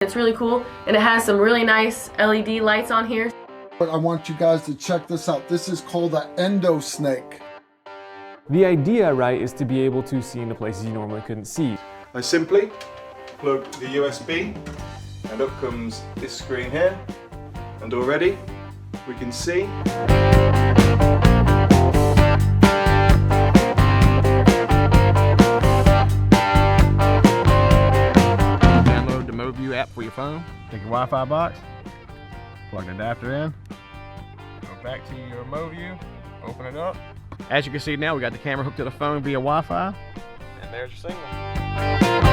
It's really cool, and it has some really nice LED lights on here. But I want you guys to check this out. This is called an endosnake. The idea, right, is to be able to see into places you normally couldn't see. I simply plug the USB and up comes this screen here, and already we can see download the MoView app for your phone, take your Wi-Fi box, plug the adapter in, go back to your MoView, open it up. As you can see now, we got the camera hooked to the phone via Wi-Fi, and there's your signal.